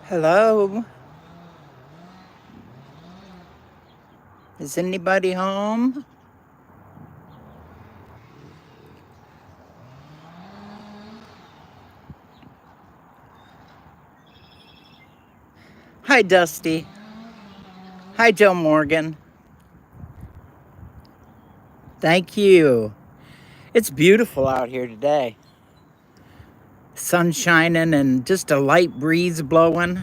Hello? Is anybody home? Hi, Dusty. Hi, Joe Morgan. Thank you. It's beautiful out here today. Sun shining and just a light breeze blowing.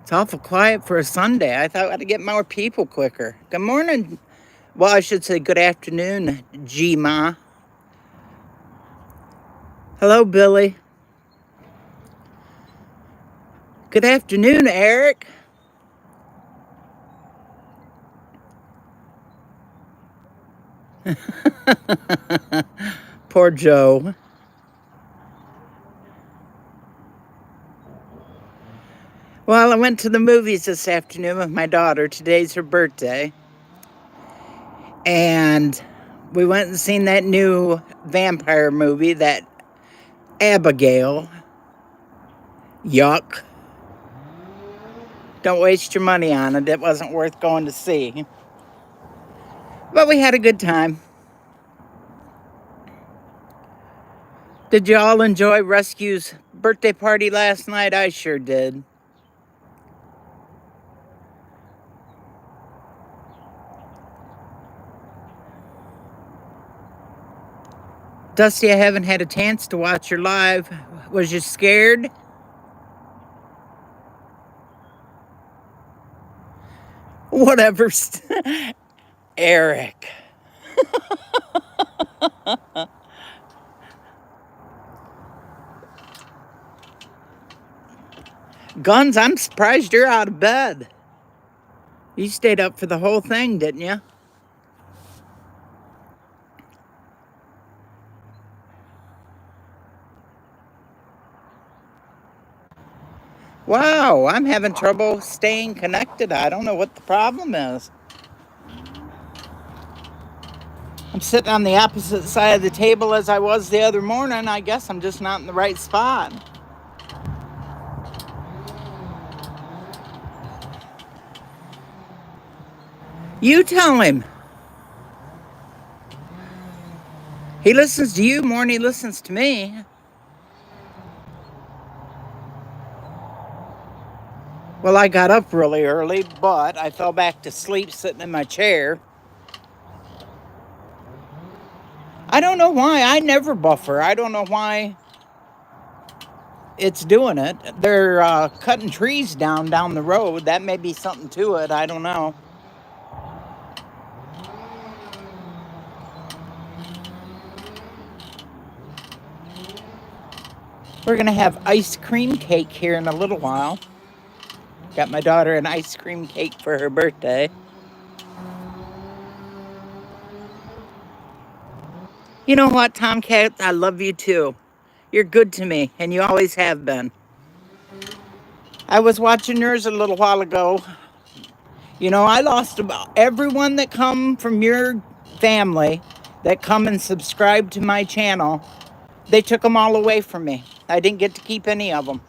It's awful quiet for a Sunday. I thought I'd get more people quicker. Good morning. Well, I should say good afternoon, G-Ma. Hello, Billy. Good afternoon, Eric. Poor Joe. Well, I went to the movies this afternoon with my daughter. Today's her birthday. And we went and seen that new vampire movie, that Abigail. Yuck. Don't waste your money on it. It wasn't worth going to see. But we had a good time. Did you all enjoy Rescue's birthday party last night? I sure did. Dusty, I haven't had a chance to watch your live. Was you scared? Whatever. Eric. Guns, I'm surprised you're out of bed. You stayed up for the whole thing, didn't you? Wow, I'm having trouble staying connected. I don't know what the problem is. I'm sitting on the opposite side of the table as I was the other morning. I guess I'm just not in the right spot. You tell him. He listens to you more than he listens to me. Well, I got up really early, but I fell back to sleep sitting in my chair. I don't know why. I never buffer. I don't know why it's doing it. They're cutting trees down the road. That may be something to it. I don't know. We're going to have ice cream cake here in a little while. Got my daughter an ice cream cake for her birthday. You know what, Tomcat? I love you too. You're good to me, and you always have been. I was watching yours a little while ago. You know, I lost about everyone that come from your family that come and subscribe to my channel. They took them all away from me. I didn't get to keep any of them.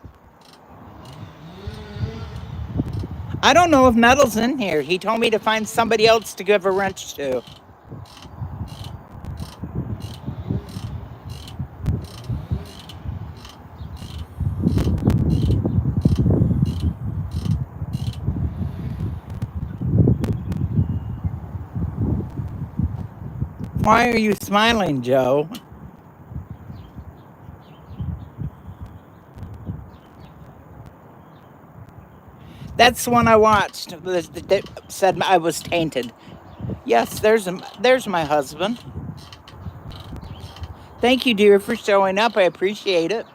I don't know if Metal's in here. He told me to find somebody else to give a wrench to. Why are you smiling, Joe? That's the one I watched that said I was tainted. Yes, there's my husband. Thank you, dear, for showing up. I appreciate it.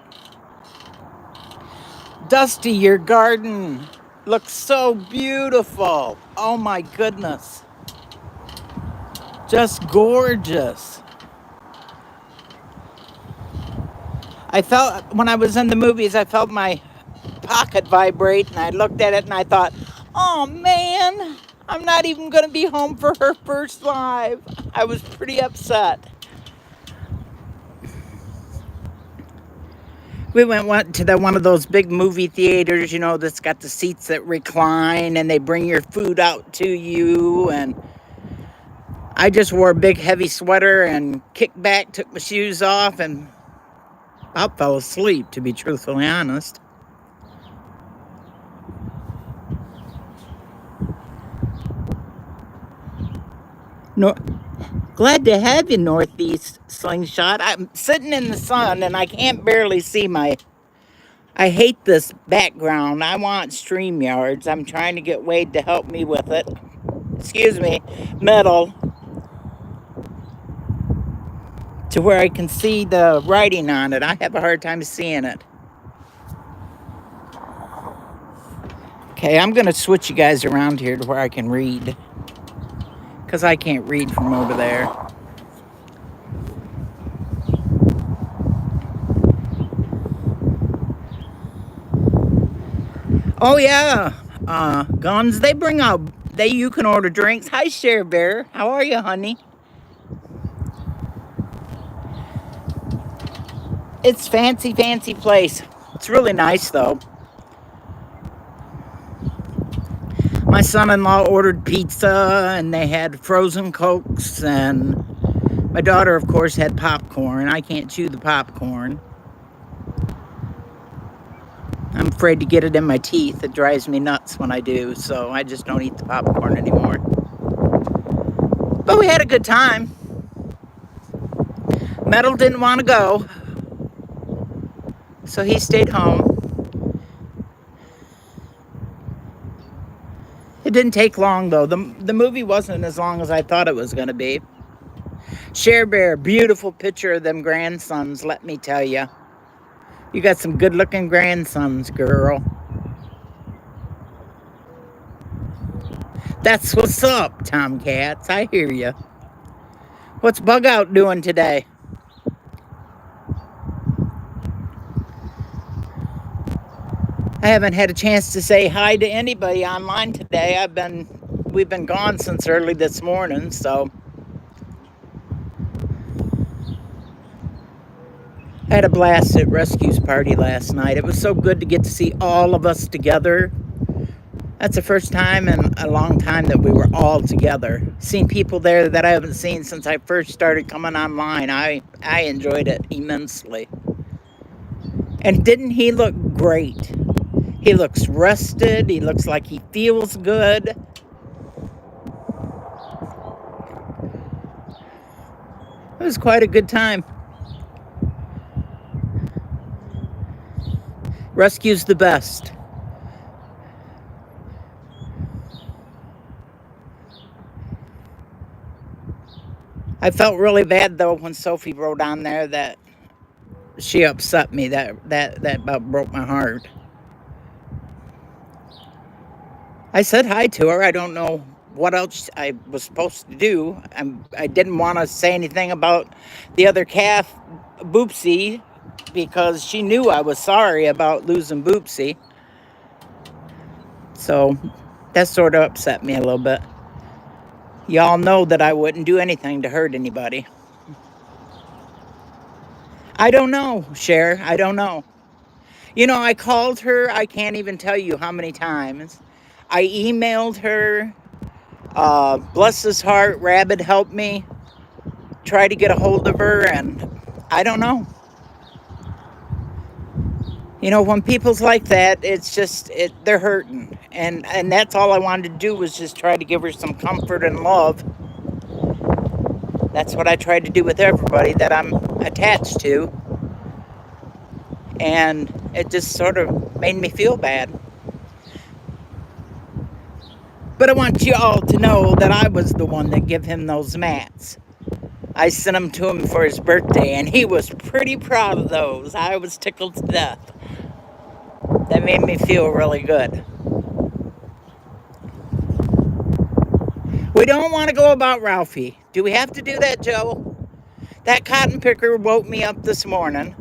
Dusty, your garden looks so beautiful. Oh my goodness. Just gorgeous. I felt, when I was in the movies, I felt my pocket vibrate, and I looked at it and I thought, oh man, I'm not even going to be home for her first live. I was pretty upset. We went to one of those big movie theaters, you know, that's got the seats that recline and they bring your food out to you. And I just wore a big heavy sweater and kicked back, took my shoes off, and I fell asleep, to be truthfully honest. No, glad to have you, Northeast Slingshot. I'm sitting in the sun and I can't barely see I hate this background. I want StreamYards. I'm trying to get Wade to help me with it. Excuse me, Metal, to where I can see the writing on it. I have a hard time seeing it. Okay, I'm going to switch you guys around here to where I can read, because I can't read from over there. Oh, yeah. Guns, they bring out, you can order drinks. Hi, Share Bear. How are you, honey? It's fancy, fancy place. It's really nice, though. My son-in-law ordered pizza, and they had frozen Cokes, and my daughter, of course, had popcorn. I can't chew the popcorn. I'm afraid to get it in my teeth. It drives me nuts when I do, so I just don't eat the popcorn anymore. But we had a good time. Metal didn't want to go, so he stayed home. It didn't take long, though. The movie wasn't as long as I thought it was going to be. Share Bear, beautiful picture of them grandsons, let me tell you. You got some good-looking grandsons, girl. That's what's up, Tomcats. I hear you. What's Bug Out doing today? I haven't had a chance to say hi to anybody online today. We've been gone since early this morning, so I had a blast at Rescue's party last night. It was so good to get to see all of us together. That's the first time in a long time that we were all together. Seen people there that I haven't seen since I first started coming online. I enjoyed it immensely. And didn't he look great? He looks rested. He looks like he feels good. It was quite a good time. Rescue's the best. I felt really bad, though, when Sophie wrote on there that she upset me. That about broke my heart. I said hi to her. I don't know what else I was supposed to do. I didn't want to say anything about the other calf, Boopsie, because she knew I was sorry about losing Boopsie. So that sort of upset me a little bit. Y'all know that I wouldn't do anything to hurt anybody. I don't know, Cher. I don't know. You know, I called her. I can't even tell you how many times. I emailed her. Bless his heart, Rabbit helped me try to get a hold of her, and I don't know. You know, when people's like that, it's just, they're hurting. And that's all I wanted to do was just try to give her some comfort and love. That's what I tried to do with everybody that I'm attached to. And it just sort of made me feel bad. But I want you all to know that I was the one that gave him those mats. I sent them to him for his birthday, and he was pretty proud of those. I was tickled to death. That made me feel really good. We don't want to go about Ralphie. Do we have to do that, Joe? That cotton picker woke me up this morning.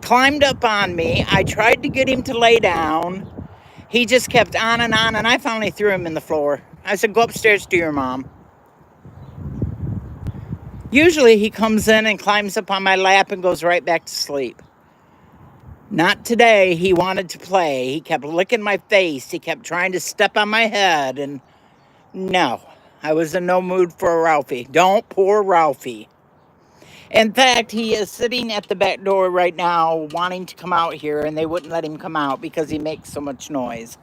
climbed up on me. I tried to get him to lay down. He just kept on, and I finally threw him in the floor. I said, go upstairs to your mom. Usually he comes in and climbs up on my lap and goes right back to sleep. Not today. He wanted to play. He kept licking my face. He kept trying to step on my head. And no, I was in no mood for a Ralphie. Don't poor Ralphie. In fact, he is sitting at the back door right now wanting to come out here, and they wouldn't let him come out because he makes so much noise.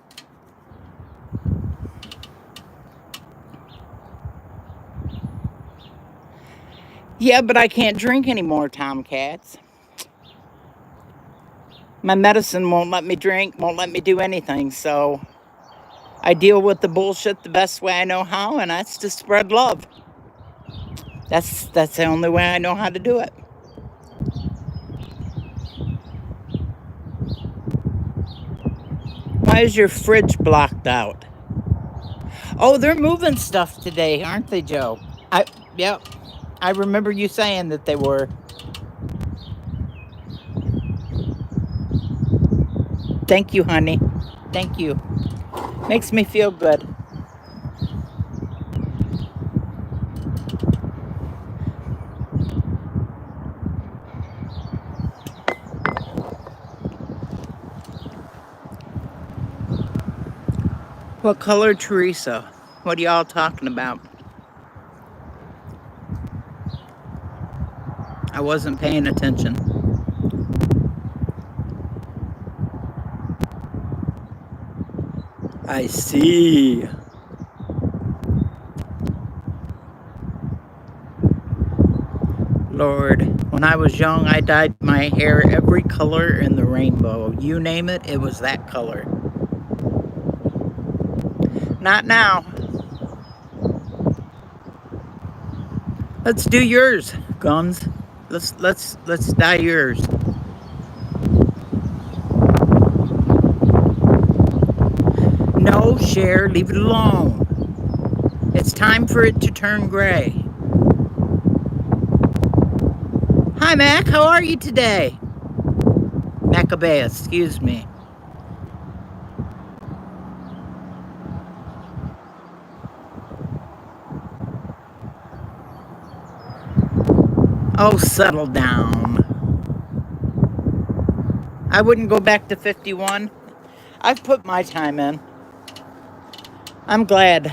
Yeah, but I can't drink anymore, Tomcats. My medicine won't let me drink, won't let me do anything, so I deal with the bullshit the best way I know how, and that's to spread love. That's the only way I know how to do it. Why is your fridge blocked out? Oh, they're moving stuff today, aren't they, Joe? Yep. I remember you saying that they were. Thank you, honey. Thank you. Makes me feel good. What color, Teresa? What are y'all talking about? I wasn't paying attention. I see. Lord, when I was young, I dyed my hair every color in the rainbow. You name it, it was that color. Not now. Let's do yours, Guns. Let's dye yours. No, Cher, leave it alone. It's time for it to turn gray. Hi, Mac. How are you today? Maccabeus, excuse me. Oh, settle down. I wouldn't go back to 51. I've put my time in. I'm glad.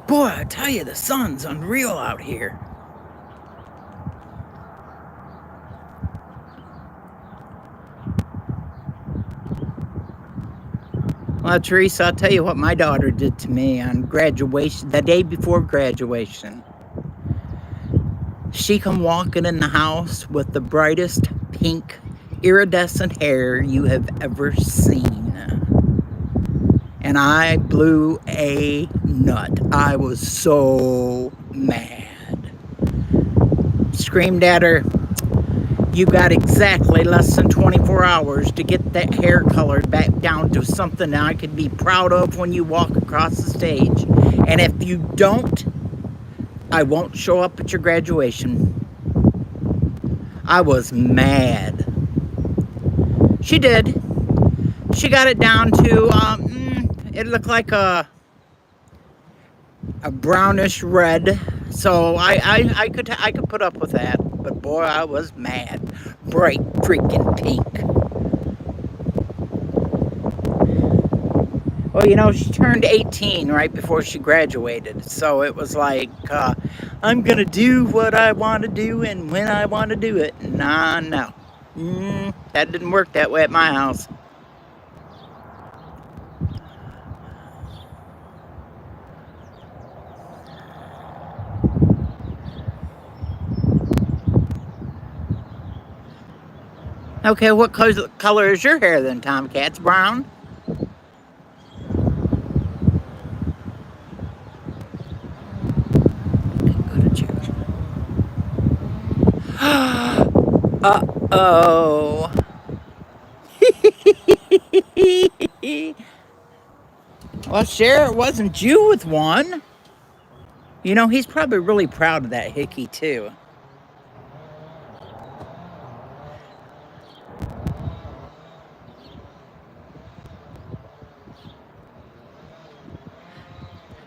Boy, I tell you, the sun's unreal out here. Well, Teresa, I'll tell you what my daughter did to me on graduation, the day before graduation. She come walking in the house with the brightest pink iridescent hair you have ever seen. And I blew a nut. I was so mad. Screamed at her, you got exactly less than 24 hours to get that hair colored back down to something I could be proud of when you walk across the stage. And if you don't, I won't show up at your graduation. I was mad. She did. She got it down to, it looked like a brownish red. So I could put up with that. But boy, I was mad. Bright freaking pink. Well, you know, she turned 18 right before she graduated. So it was like, I'm going to do what I want to do and when I want to do it. Nah, no. That didn't work that way at my house. Okay, what color is your hair then, Tomcats? Brown? Go to church. Oh. Well, Cher, it wasn't you with one. You know, he's probably really proud of that hickey, too.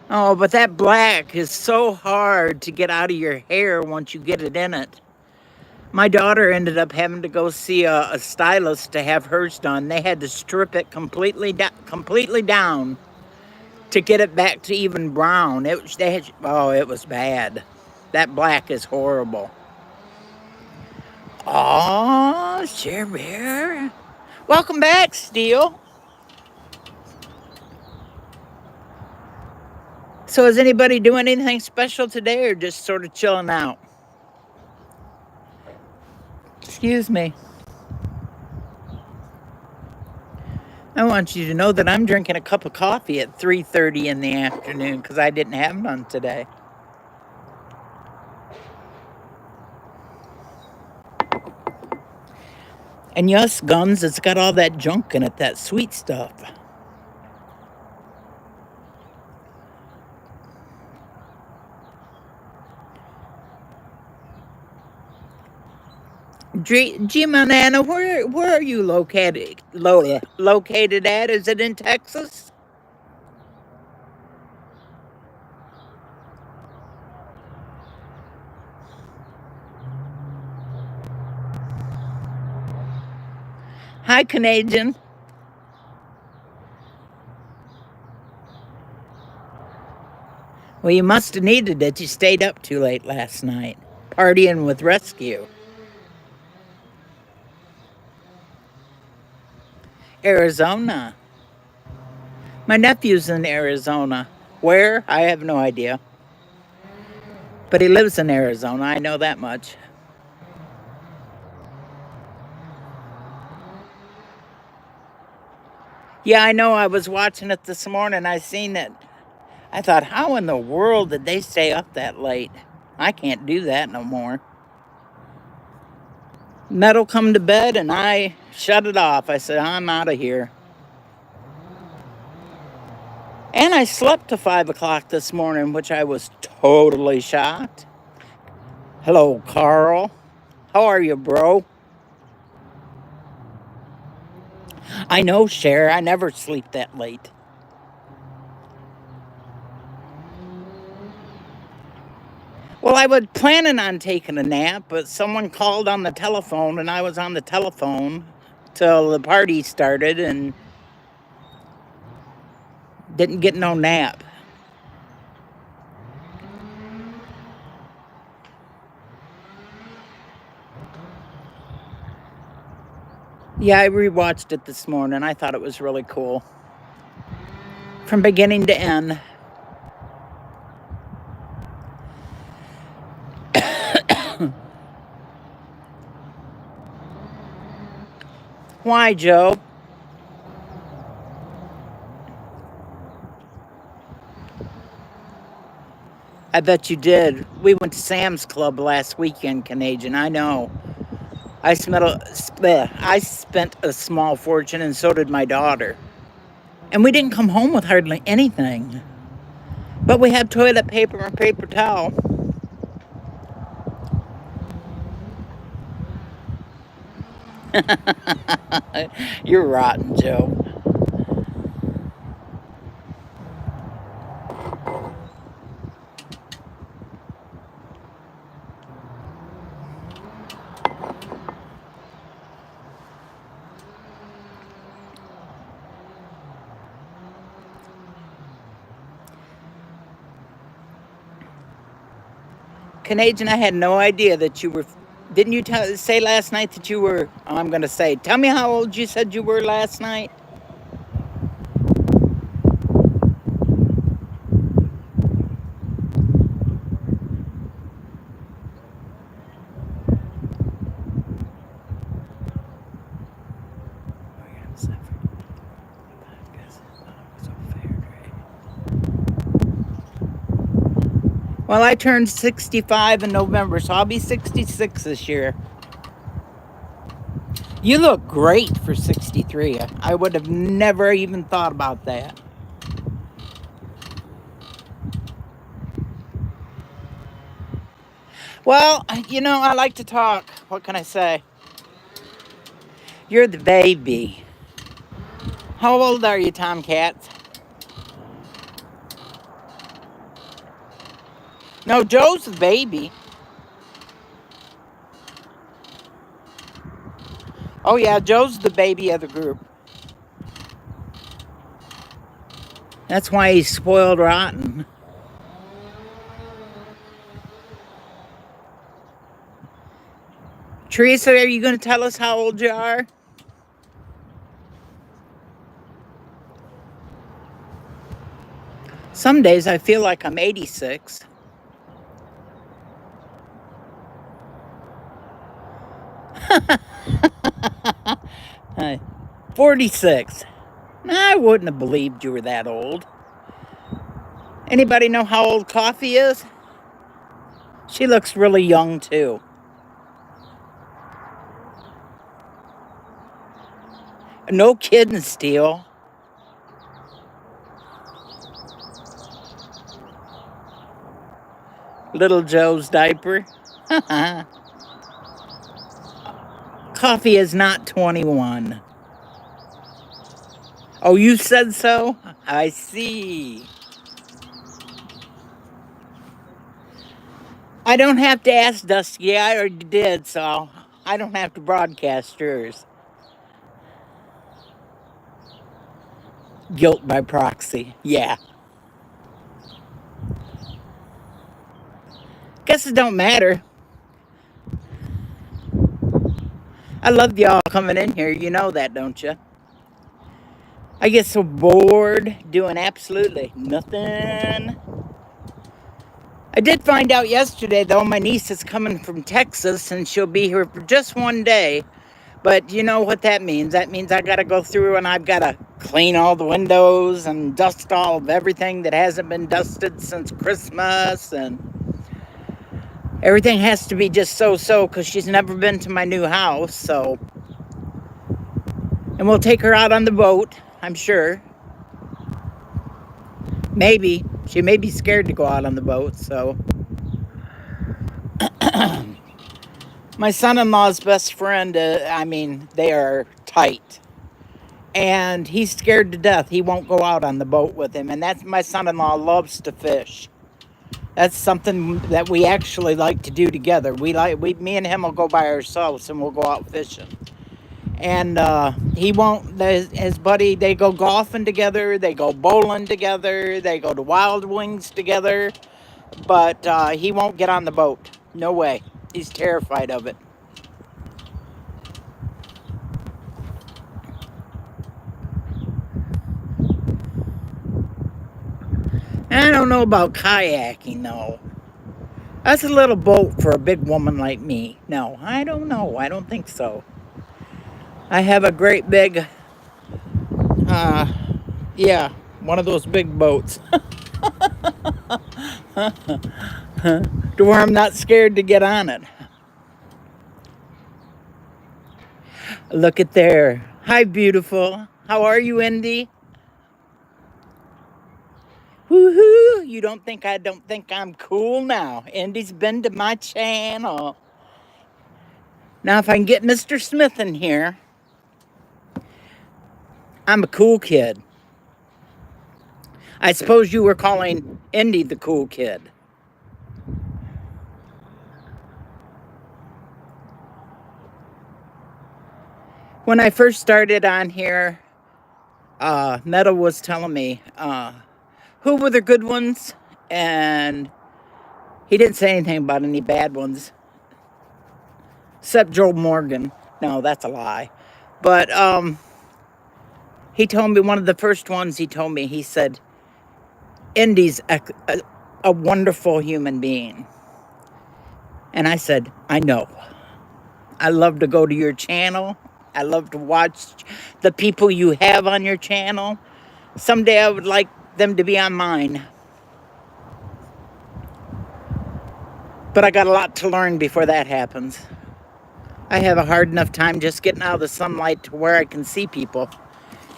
Oh, but that black is so hard to get out of your hair once you get it in it. My daughter ended up having to go see a stylist to have hers done. They had to strip it completely down to get it back to even brown. It was bad. That black is horrible. Oh, Cher Bear. Welcome back, Steele. So is anybody doing anything special today or just sort of chilling out? Excuse me. I want you to know that I'm drinking a cup of coffee at 3:30 in the afternoon because I didn't have none today. And yes, guns, it's got all that junk in it, that sweet stuff. Manana, where are you located at? Is it in Texas? Hi, Canadian. Well, you must have needed it. You stayed up too late last night, partying with Rescue. Arizona. My nephew's in Arizona. Where? I have no idea. But he lives in Arizona. I know that much. Yeah, I know. I was watching it this morning. I seen it. I thought, how in the world did they stay up that late? I can't do that no more. Metal come to bed and I shut it off. I said, I'm out of here. And I slept to 5 o'clock this morning, which I was totally shocked. Hello, Carl. How are you, bro? I know, Cher. I never sleep that late. Well, I was planning on taking a nap, but someone called on the telephone, and I was on the telephone till the party started and didn't get no nap. Yeah, I rewatched it this morning. I thought it was really cool. From beginning to end. Why, Joe? I bet you did. We went to Sam's Club last weekend, Canadian. I know. I spent a small fortune, and so did my daughter. And we didn't come home with hardly anything. But we had toilet paper and paper towel. You're rotten, Joe. Canadian, I had no idea that you were. Didn't you say last night that you were? I'm going to say. Tell me how old you said you were last night. Well, I turned 65 in November, so I'll be 66 this year. You look great for 63. I would have never even thought about that. Well, you know, I like to talk. What can I say? You're the baby. How old are you, Tomcats? No, Joe's the baby. Oh, yeah, Joe's the baby of the group. That's why he's spoiled rotten. Teresa, are you going to tell us how old you are? Some days I feel like I'm 86. 46. I wouldn't have believed you were that old. Anybody know how old Coffee is? She looks really young, too. No kidding, Steele. Little Joe's diaper. Coffee is not 21. Oh, you said so? I see. I don't have to ask Dusty. I already did, so I don't have to broadcast yours. Guilt by proxy. Yeah. Guess it don't matter. I love y'all coming in here. You know that, don't you? I get so bored doing absolutely nothing. I did find out yesterday, though, my niece is coming from Texas and she'll be here for just one day. But you know what that means? That means I got to go through and I've got to clean all the windows and dust all of everything that hasn't been dusted since Christmas. And everything has to be just so because she's never been to my new house. So, and we'll take her out on the boat, I'm sure. Maybe. She may be scared to go out on the boat, so. My son-in-law's best friend, they are tight. And he's scared to death. He won't go out on the boat with him. And that's my son-in-law loves to fish. That's something that we actually like to do together. Me and him will go by ourselves and we'll go out fishing. And he won't, his buddy, they go golfing together, they go bowling together, they go to Wild Wings together, but he won't get on the boat. No way. He's terrified of it. I don't know about kayaking, though. That's a little boat for a big woman like me. No, I don't know. I don't think so. I have a great big, one of those big boats. To where I'm not scared to get on it. Look at there. Hi, beautiful. How are you, Indy? Woohoo! You don't think I'm cool now. Indy's been to my channel. Now, if I can get Mr. Smith in here, I'm a cool kid. I suppose you were calling Indy the cool kid. When I first started on here, Metal was telling me who were the good ones, and he didn't say anything about any bad ones, except Joel Morgan. No, that's a lie. But he told me, one of the first ones he told me, he said, Indy's a wonderful human being. And I said, I know. I love to go to your channel. I love to watch the people you have on your channel. Someday I would like them to be on mine. But I got a lot to learn before that happens. I have a hard enough time just getting out of the sunlight to where I can see people.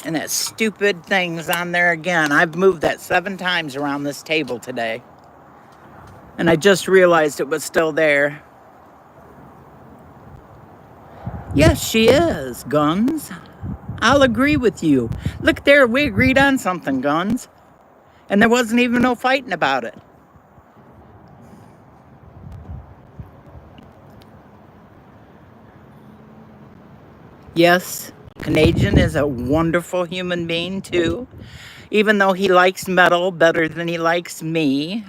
And that stupid thing's on there again. I've moved that 7 times around this table today. And I just realized it was still there. Yes, she is, Guns. I'll agree with you. Look there, we agreed on something, Guns. And there wasn't even no fighting about it. Yes, Canadian is a wonderful human being too. Even though he likes metal better than he likes me.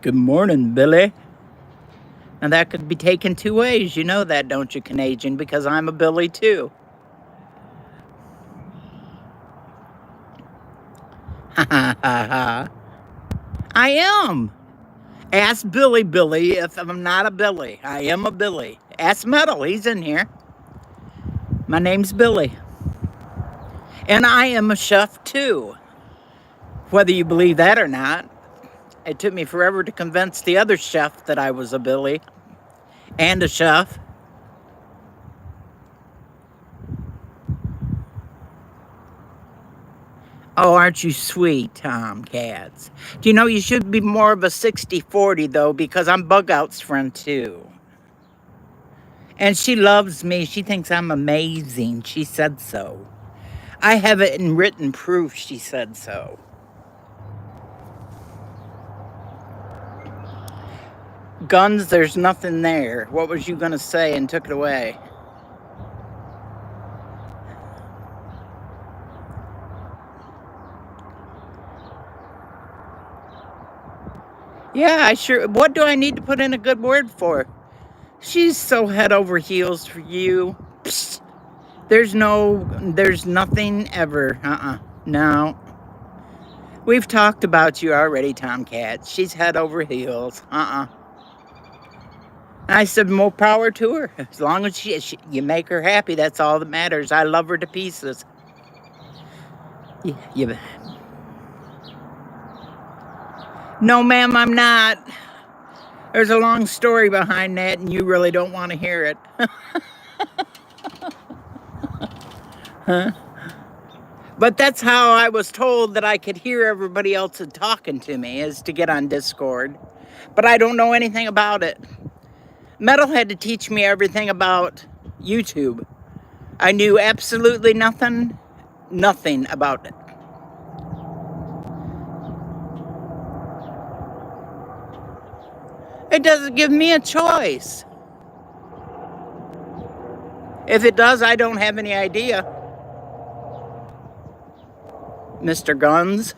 Good morning, Billy. And that could be taken 2 ways. You know that, don't you, Canadian? Because I'm a Billy too. Ha ha ha ha. I am. Ask Billy if I'm not a Billy. I am a Billy. Ask Metal, he's in here. My name's Billy. And I am a chef too. Whether you believe that or not. It took me forever to convince the other chef that I was a Billy and a chef. Oh, aren't you sweet, Tomcats? Do you know you should be more of a 60-40 though, because I'm Bug Out's friend too. And she loves me. She thinks I'm amazing. She said so. I have it in written proof she said so. Guns, there's nothing there. What was you going to say and took it away? Yeah, I sure. What do I need to put in a good word for? She's so head over heels for you. Psst. There's nothing ever. No. We've talked about you already, Tomcat. She's head over heels. I said, more power to her. As long as you make her happy, that's all that matters. I love her to pieces. No, ma'am, I'm not. There's a long story behind that, and you really don't want to hear it. Huh? But that's how I was told that I could hear everybody else talking to me, is to get on Discord. But I don't know anything about it. Metal had to teach me everything about YouTube. I knew absolutely nothing about it. It doesn't give me a choice. If it does, I don't have any idea. Mr. Guns.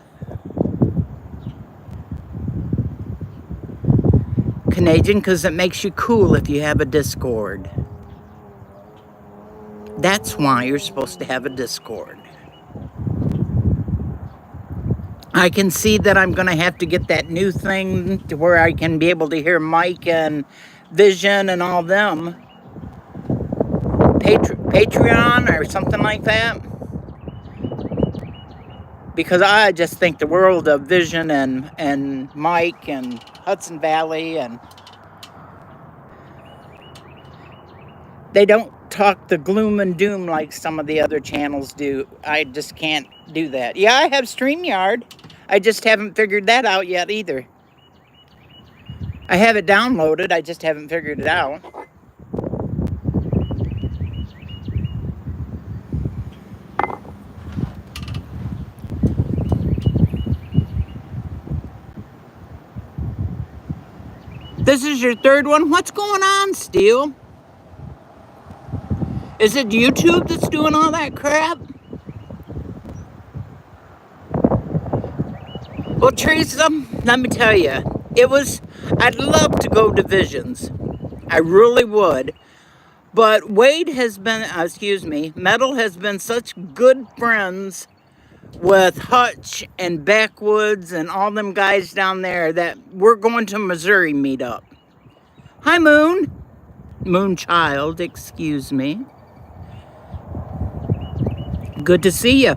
Canadian, because it makes you cool if you have a Discord. That's why you're supposed to have a Discord. I can see that I'm going to have to get that new thing to where I can be able to hear Mike and Vision and all them. Patreon or something like that. Because I just think the world of Vision and Mike and Hudson Valley, and they don't talk the gloom and doom like some of the other channels do. I just can't do that. Yeah, I have StreamYard. I just haven't figured that out yet either. I have it downloaded. I just haven't figured it out. This is your third one? What's going on, Steel? Is it YouTube that's doing all that crap? Well, Teresa, let me tell you, I'd love to go to Visions. I really would. But Metal has been such good friends with Hutch and Backwoods and all them guys down there that we're going to Missouri meet up. Hi, Moon. Moonchild, excuse me. Good to see you.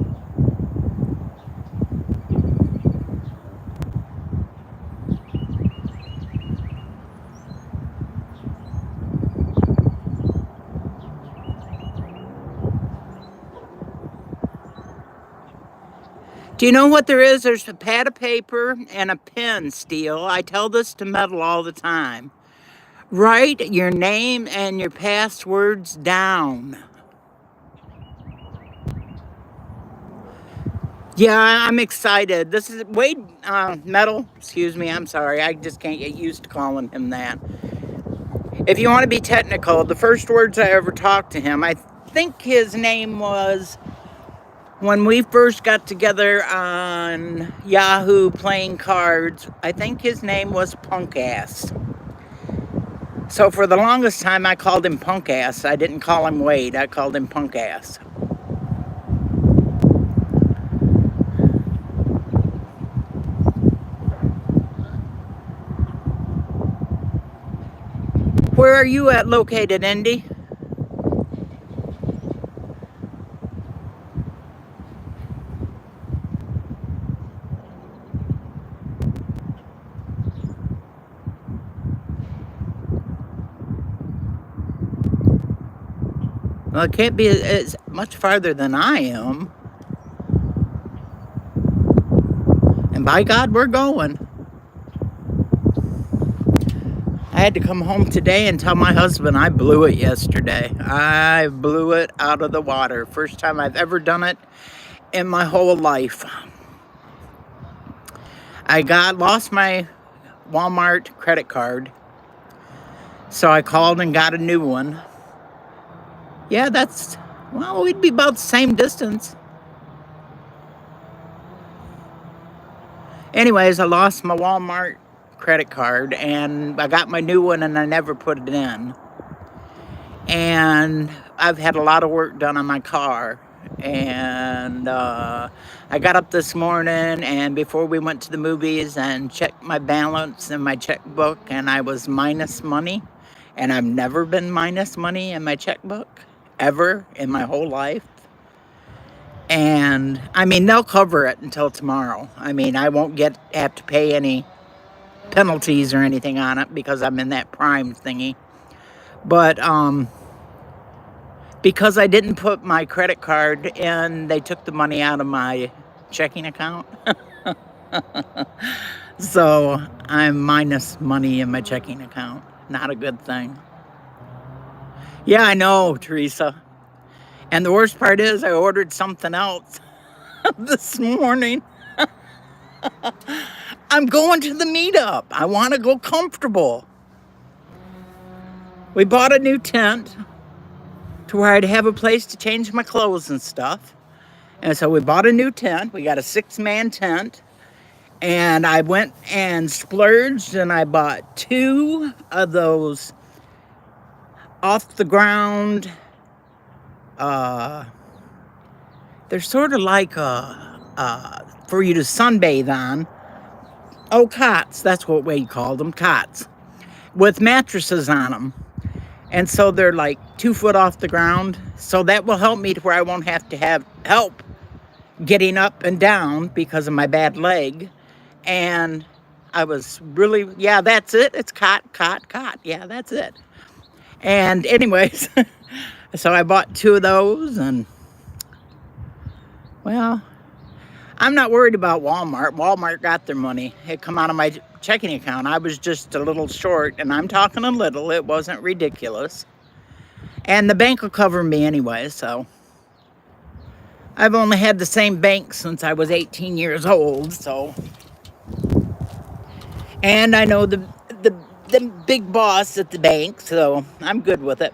Do you know what there is? There's a pad of paper and a pen, Steele. I tell this to Metal all the time. Write your name and your passwords down. Yeah, I'm excited. This is Wade Metal. Excuse me. I'm sorry. I just can't get used to calling him that. If you want to be technical, the first words I ever talked to him, I think his name was, when we first got together on Yahoo playing cards, I think his name was Punk Ass. So for the longest time, I called him Punk Ass. I didn't call him Wade. I called him Punk Ass. Where are you at located, Indy? Well, it can't be as much farther than I am. And by God, we're going. I had to come home today and tell my husband I blew it yesterday. I blew it out of the water. First time I've ever done it in my whole life. I lost my Walmart credit card. So I called and got a new one. Yeah, we'd be about the same distance. Anyways, I lost my Walmart credit card and I got my new one and I never put it in. And I've had a lot of work done on my car. And I got up this morning and before we went to the movies and checked my balance in my checkbook and I was minus money. And I've never been minus money in my checkbook, ever in my whole life. And I mean, they'll cover it until tomorrow. I mean, I won't have to pay any penalties or anything on it because I'm in that prime thingy. But because I didn't put my credit card in, they took the money out of my checking account. So I'm minus money in my checking account. Not a good thing. Yeah, I know, Teresa. And the worst part is I ordered something else this morning. I'm going to the meetup. I want to go comfortable. We bought a new tent to where I'd have a place to change my clothes and stuff. And so we bought a new tent. We got a 6-man tent. And I went and splurged and I bought 2 of those off the ground. They're sort of like for you to sunbathe on. Oh, cots. That's what we called them, cots. With mattresses on them. And so they're like 2 foot off the ground. So that will help me to where I won't have to have help getting up and down because of my bad leg. And I was really, yeah, that's it. It's cot. Yeah, that's it. And anyways, so I bought 2 of those and, well, I'm not worried about Walmart. Walmart got their money. It come out of my checking account. I was just a little short, and I'm talking a little. It wasn't ridiculous. And the bank will cover me anyway, so. I've only had the same bank since I was 18 years old, so. And I know the big boss at the bank, so I'm good with it.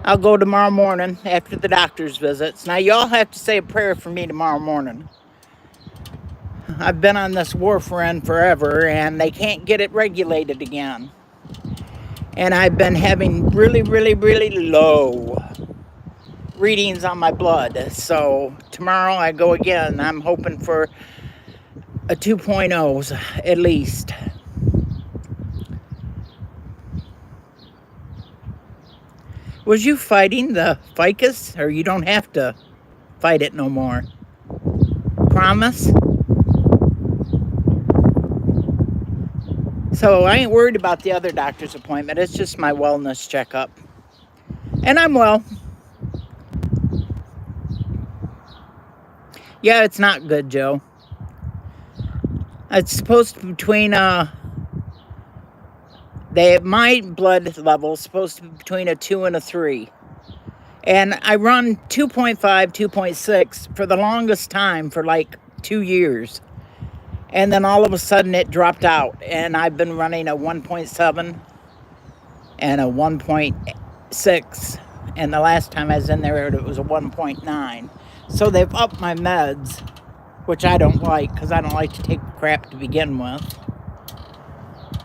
I'll go tomorrow morning after the doctor's visits. Now, y'all have to say a prayer for me tomorrow morning. I've been on this warfarin forever, and they can't get it regulated again. And I've been having really, really, really low readings on my blood. So tomorrow I go again. I'm hoping for a 2.0 at least. Was you fighting the ficus, or you don't have to fight it no more? Promise? So I ain't worried about the other doctor's appointment. It's just my wellness checkup. And I'm well. Yeah, it's not good, Joe. It's supposed to be between my blood level is supposed to be between a 2 and a 3. And I run 2.5, 2.6 for the longest time, for like 2 years. And then all of a sudden it dropped out. And I've been running a 1.7 and a 1.6. And the last time I was in there, it was a 1.9. So they've upped my meds, which I don't like, because I don't like to take crap to begin with.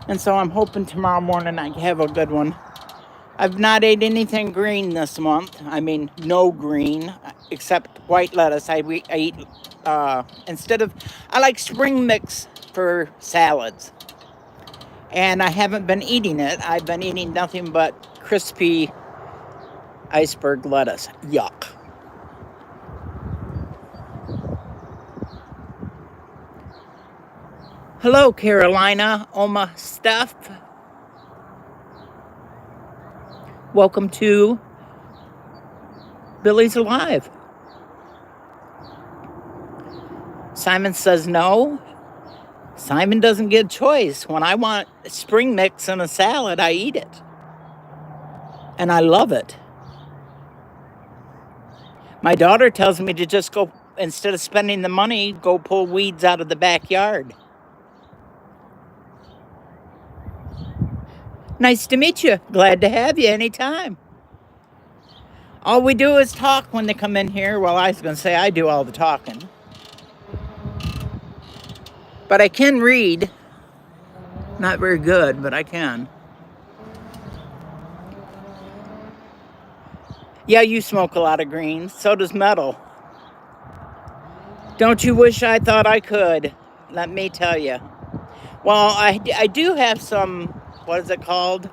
And so I'm hoping tomorrow morning I have a good one. I've not ate anything green this month. I mean, no green, except white lettuce. I eat, instead of, I like spring mix for salads. And I haven't been eating it. I've been eating nothing but crispy iceberg lettuce. Yuck. Hello, Carolina, Oma Steph. Welcome to Billy's Alive. Simon says no. Simon doesn't get a choice. When I want spring mix in a salad, I eat it. And I love it. My daughter tells me to just go, instead of spending the money, go pull weeds out of the backyard. Nice to meet you. Glad to have you anytime. All we do is talk when they come in here. Well, I was going to say I do all the talking. But I can read. Not very good, but I can. Yeah, you smoke a lot of greens. So does Metal. Don't you wish I thought I could? Let me tell you. Well, I do have some, what is it called?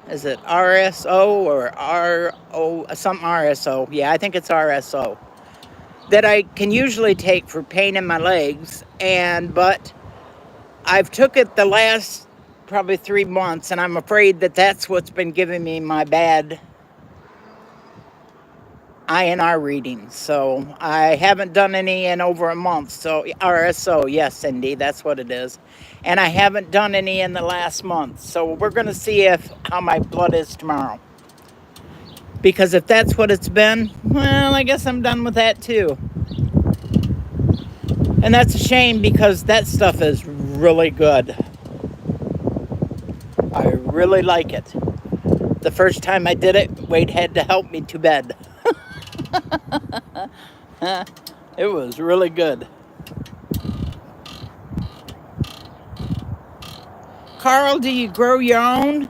Is it RSO or RO, something RSO? Yeah, I think it's RSO. That I can usually take for pain in my legs. But I've took it the last probably 3 months, and I'm afraid that that's what's been giving me my bad INR readings. So I haven't done any in over a month. So RSO, yes, Cindy, that's what it is. And I haven't done any in the last month. So we're going to see how my blood is tomorrow. Because if that's what it's been, well, I guess I'm done with that too. And that's a shame, because that stuff is really good. I really like it. The first time I did it, Wade had to help me to bed. It was really good. Carl, do you grow your own?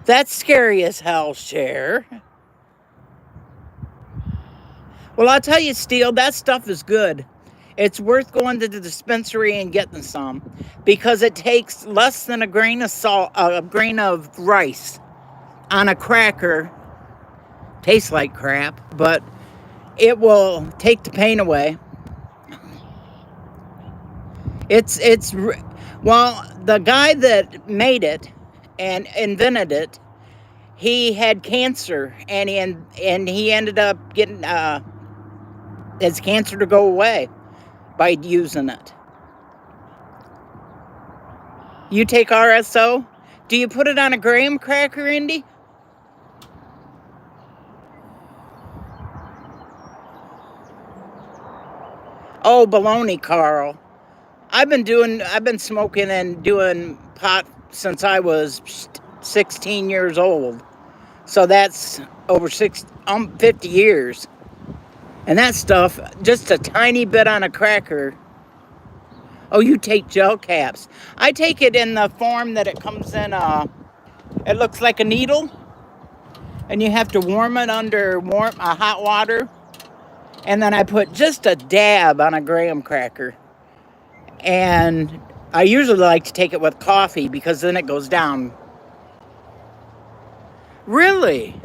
That's scary as hell, Cher. Well, I'll tell you, Steele, that stuff is good. It's worth going to the dispensary and getting some, because it takes less than a grain of salt, a grain of rice on a cracker. Tastes like crap, but it will take the pain away. Well, the guy that made it and invented it, he had cancer, and he ended up getting his cancer to go away by using it. You take RSO? Do you put it on a graham cracker, Indy? Oh, baloney, Carl. I've been smoking and doing pot since I was 16 years old. So that's over 50 years. And that stuff, just a tiny bit on a cracker. Oh, you take gel caps. I take it in the form that it comes in, it looks like a needle. And you have to warm it under hot water. And then I put just a dab on a graham cracker. And I usually like to take it with coffee, because then it goes down Really?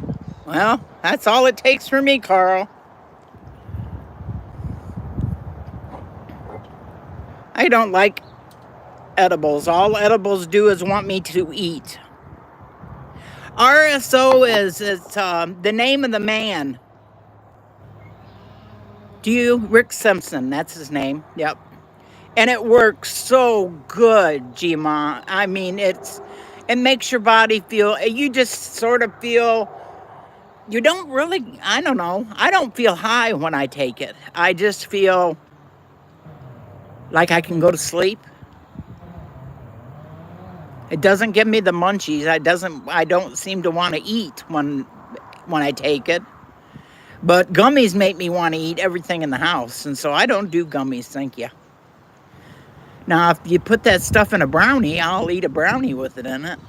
Well, that's all it takes for me, Carl. I don't like edibles. All edibles do is want me to eat. RSO is the name of the man. Do you? Rick Simpson, that's his name. Yep. And it works so good, Gma. I mean, it makes your body feel, you just sort of feel, you don't really, I don't know, I don't feel high when I take it. I just feel like I can go to sleep. It doesn't give me the munchies. I don't seem to want to eat when I take it. But gummies make me want to eat everything in the house, and so I don't do gummies, thank you. Now, if you put that stuff in a brownie, I'll eat a brownie with it in it.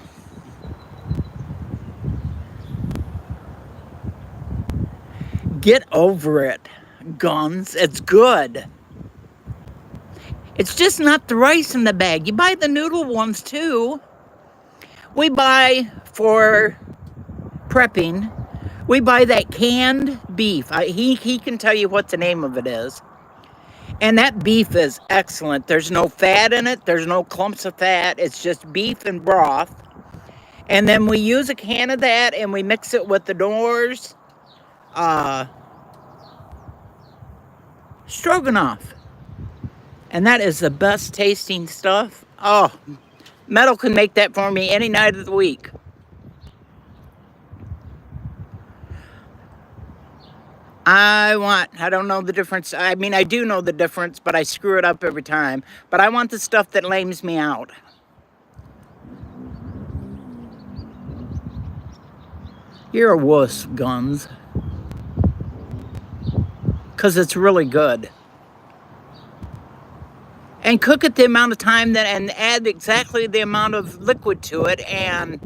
Get over it, Guns. It's good. It's just not the rice in the bag. You buy the noodle ones too. We buy for prepping. We buy that canned beef. He can tell you what the name of it is. And that beef is excellent. There's no fat in it. There's no clumps of fat. It's just beef and broth. And then we use a can of that and we mix it with the Knorr's stroganoff. And that is the best tasting stuff. Oh, Metal can make that for me any night of the week. I don't know the difference. I mean, I do know the difference, but I screw it up every time. But I want the stuff that lames me out. You're a wuss, Guns. Because it's really good. And cook it the amount of time and add exactly the amount of liquid to it, and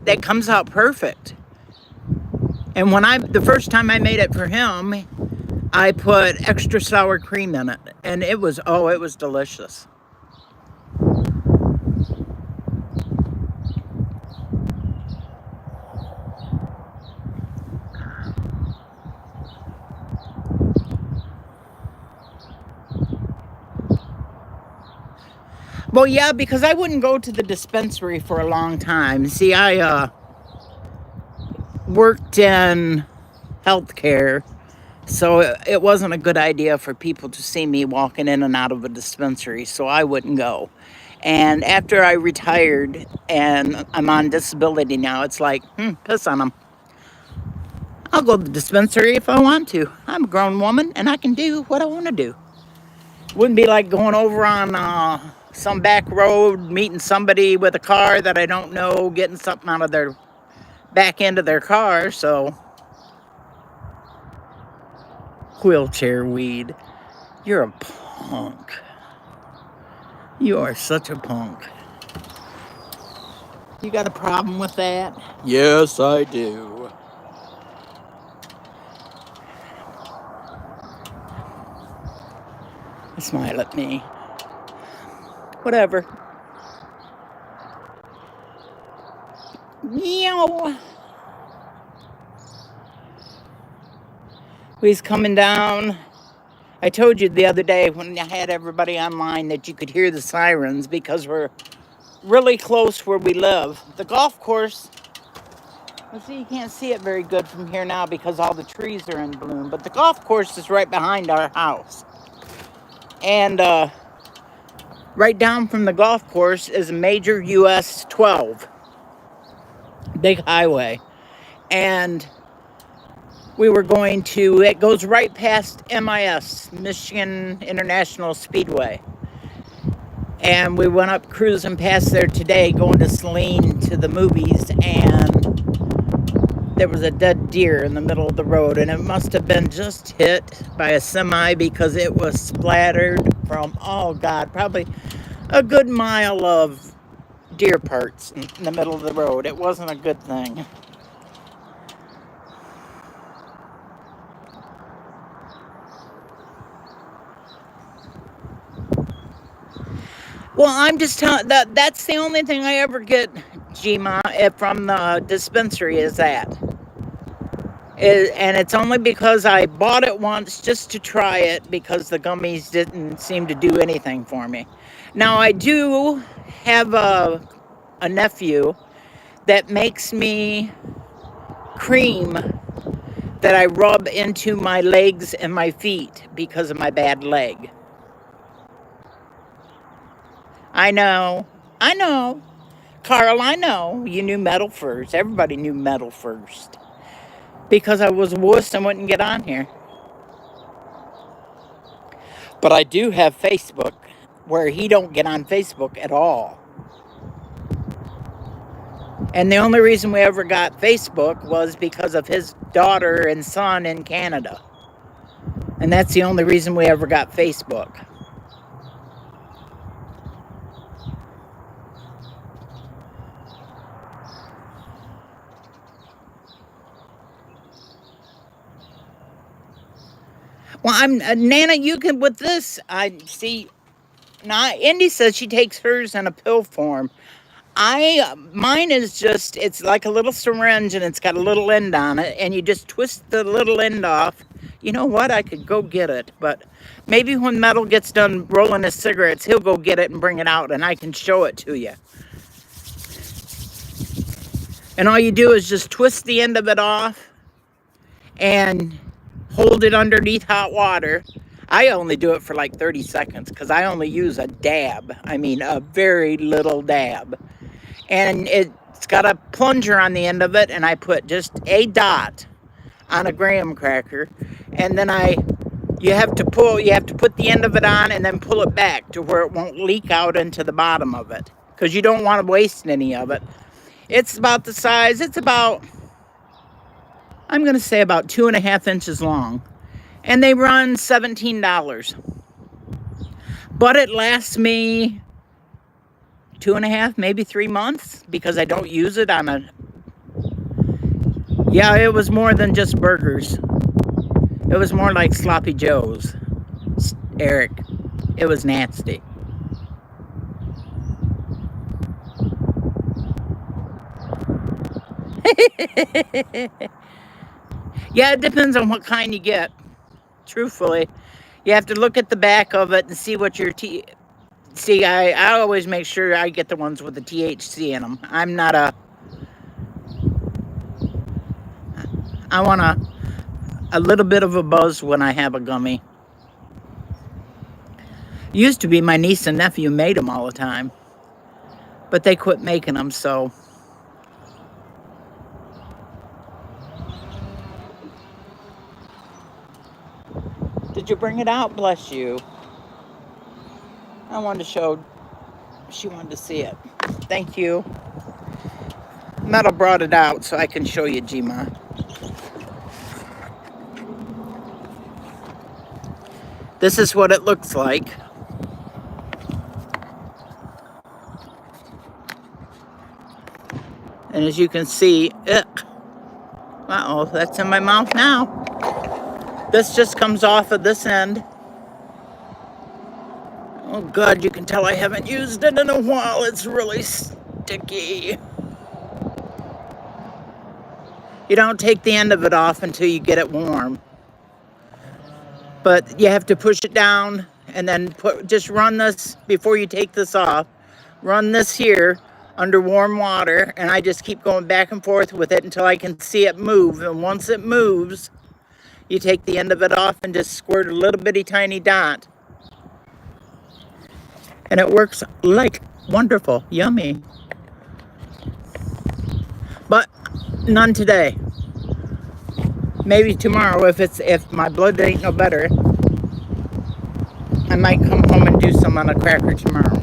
that comes out perfect. And the first time I made it for him, I put extra sour cream in it, and it was delicious. Well, yeah, because I wouldn't go to the dispensary for a long time. See, I worked in healthcare, so it wasn't a good idea for people to see me walking in and out of a dispensary, so I wouldn't go. And after I retired and I'm on disability now, it's like, piss on them. I'll go to the dispensary if I want to. I'm a grown woman and I can do what I want to do. Wouldn't be like going over on some back road, meeting somebody with a car that I don't know, getting something out of their back end of their car. So, wheelchair weed. You're a punk. You are such a punk. You got a problem with that? Yes, I do. Smile at me. Whatever. Meow. He's coming down. I told you the other day when I had everybody online that you could hear the sirens because we're really close where we live. The golf course, let's see, you can't see it very good from here now because all the trees are in bloom, but the golf course is right behind our house. And right down from the golf course is a major US 12, big highway. And we were going to, it goes right past MIS, Michigan International Speedway. And we went up cruising past there today, going to Saline to the movies, and there was a dead deer in the middle of the road, and it must have been just hit by a semi because it was splattered from, oh God, probably a good mile of deer parts in the middle of the road. It wasn't a good thing. Well, I'm just telling that's the only thing I ever get Gma, from the dispensary is that. And it's only because I bought it once just to try it because the gummies didn't seem to do anything for me. Now, I do have a nephew that makes me cream that I rub into my legs and my feet because of my bad leg. I know. Carl, I know. You knew metal first. Everybody knew metal first. Because I was a wuss and wouldn't get on here. But I do have Facebook, where he don't get on Facebook at all. And the only reason we ever got Facebook was because of his daughter and son in Canada. And that's the only reason we ever got Facebook. Well, Nana, you can, with this, I see, now, Indy says she takes hers in a pill form. Mine is just, it's like a little syringe and it's got a little end on it, and you just twist the little end off. You know what? I could go get it, but maybe when Metal gets done rolling his cigarettes, he'll go get it and bring it out, and I can show it to you. And all you do is just twist the end of it off and hold it underneath hot water. I only do it for like 30 seconds because I only use a dab. I mean, a very little dab. And it's got a plunger on the end of it, and I put just a dot on a graham cracker. And then you have to put the end of it on and then pull it back to where it won't leak out into the bottom of it, because you don't want to waste any of it. It's about the size, it's about, I'm going to say about 2.5 inches long. And they run $17. But it lasts me 2.5, maybe 3 months, because I don't use it on a... Yeah, it was more than just burgers. It was more like Sloppy Joe's, Eric. It was nasty. Yeah, it depends on what kind you get. Truthfully, you have to look at the back of it and see what your see. I always make sure I get the ones with the THC in them. I'm not a... I want a little bit of a buzz when I have a gummy. Used to be my niece and nephew made them all the time, but they quit making them, so... Did you bring it out? Bless you. I wanted to show... She wanted to see it. Thank you. Metal brought it out so I can show you, Gma. This is what it looks like. And as you can see, uh-oh, that's in my mouth now. This just comes off of this end. Oh God, you can tell I haven't used it in a while. It's really sticky. You don't take the end of it off until you get it warm. But you have to push it down and then just run this, before you take this off, run this here under warm water, and I just keep going back and forth with it until I can see it move. And once it moves, you take the end of it off and just squirt a little bitty tiny dot. And it works like wonderful, yummy. But none today. Maybe tomorrow, if my blood ain't no better, I might come home and do some on a cracker tomorrow.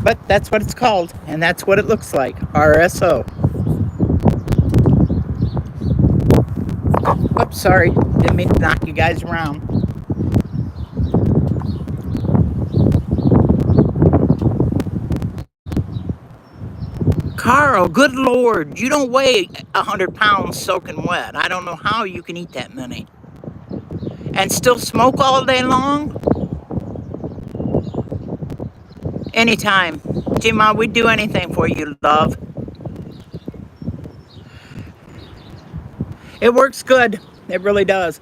But that's what it's called, and that's what it looks like, RSO. Oops, sorry, didn't mean to knock you guys around. Carl, good Lord, you don't weigh 100 pounds soaking wet. I don't know how you can eat that many. And still smoke all day long? Anytime. Gma, we'd do anything for you, love. It works good. It really does.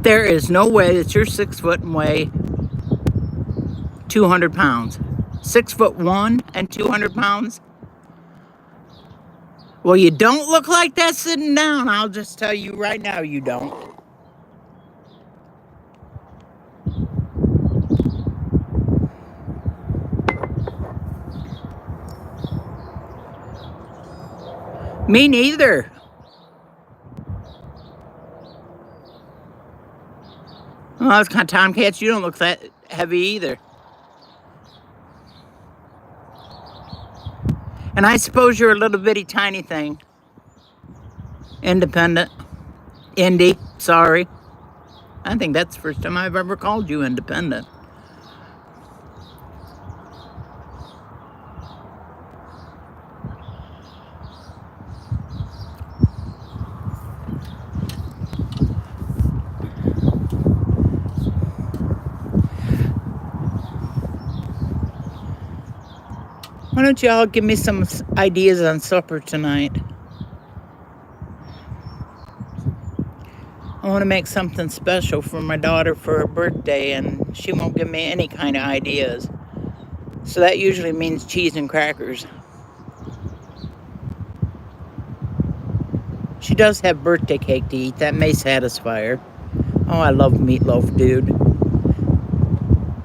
There is no way that you're 6 foot and weigh 200 pounds. 6'1" and 200 pounds? Well, you don't look like that sitting down. I'll just tell you right now, you don't. Me neither. Well, that's kind of Tomcats. You don't look that heavy either. And I suppose you're a little bitty tiny thing. Independent. Indy. Sorry. I think that's the first time I've ever called you independent. Why don't y'all give me some ideas on supper tonight? I want to make something special for my daughter for her birthday, and she won't give me any kind of ideas. So that usually means cheese and crackers. She does have birthday cake to eat. That may satisfy her. Oh, I love meatloaf, dude.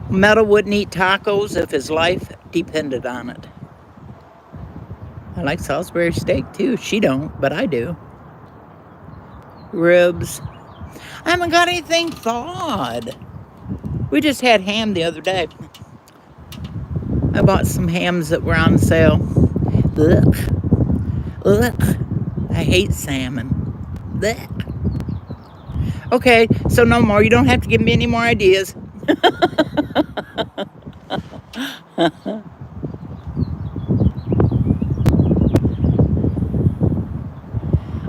Metal wouldn't eat tacos if his life depended on it. I like Salisbury steak too. She don't, but I do. Ribs. I haven't got anything thawed. We just had ham the other day. I bought some hams that were on sale. Ugh. Ugh. I hate salmon. Ugh. Okay, so no more. You don't have to give me any more ideas.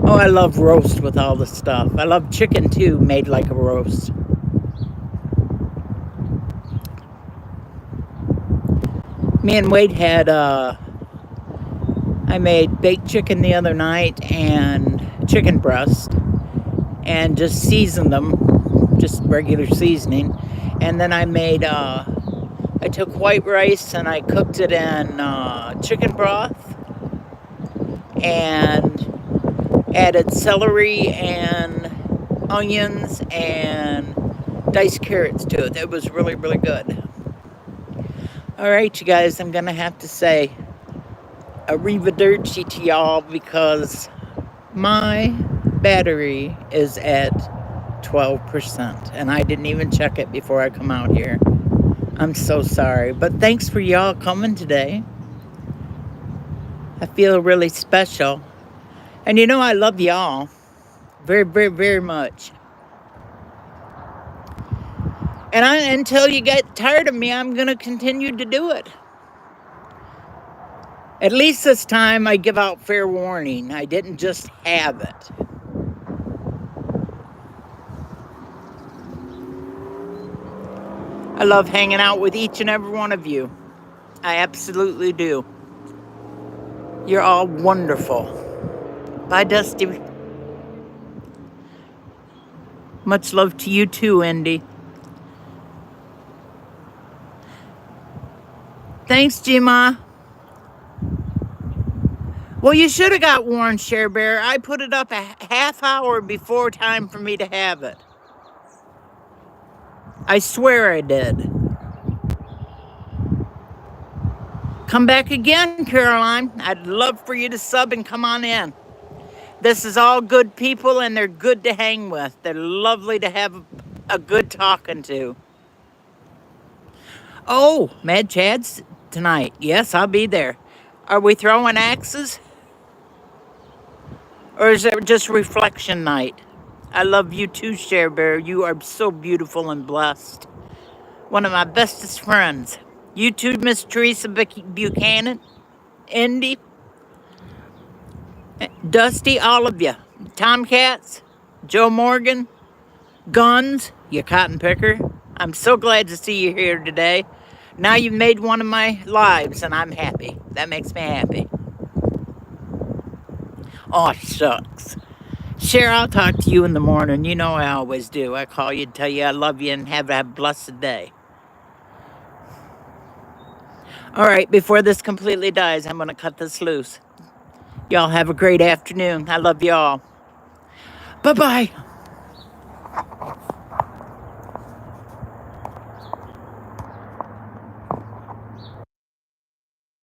Oh, I love roast with all the stuff. I love chicken too, made like a roast. Me and Wade had, I made baked chicken the other night and chicken breast and just seasoned them, just regular seasoning. And then I made, I took white rice and I cooked it in chicken broth and added celery and onions and diced carrots to it. It was really, really good. All right, you guys, I'm going to have to say arrivederci to y'all because my battery is at 12% and I didn't even check it before I come out here. I'm so sorry, but thanks for y'all coming today. I feel really special. And you know I love y'all very, very, very much. And until you get tired of me, I'm going to continue to do it. At least this time I give out fair warning. I didn't just have it. I love hanging out with each and every one of you. I absolutely do. You're all wonderful. Bye, Dusty. Much love to you too, Indy. Thanks, Gma. Well, you should have got Warren Share Bear. I put it up a half hour before time for me to have it. I swear I did. Come back again, Caroline. I'd love for you to sub and come on in. This is all good people, and they're good to hang with. They're lovely to have a good talking to. Oh, Mad Chad's tonight. Yes, I'll be there. Are we throwing axes? Or is it just reflection night? I love you too, Share Bear. You are so beautiful and blessed. One of my bestest friends. You too, Miss Teresa Buchanan. Indy. Dusty, all of you. Tomcats, Joe Morgan, Guns, you cotton picker. I'm so glad to see you here today. Now you've made one of my lives, and I'm happy. That makes me happy. Oh, shucks. Cher, I'll talk to you in the morning. You know I always do. I call you to tell you I love you and have a blessed day. All right, before this completely dies, I'm going to cut this loose. Y'all have a great afternoon. I love y'all. Bye-bye.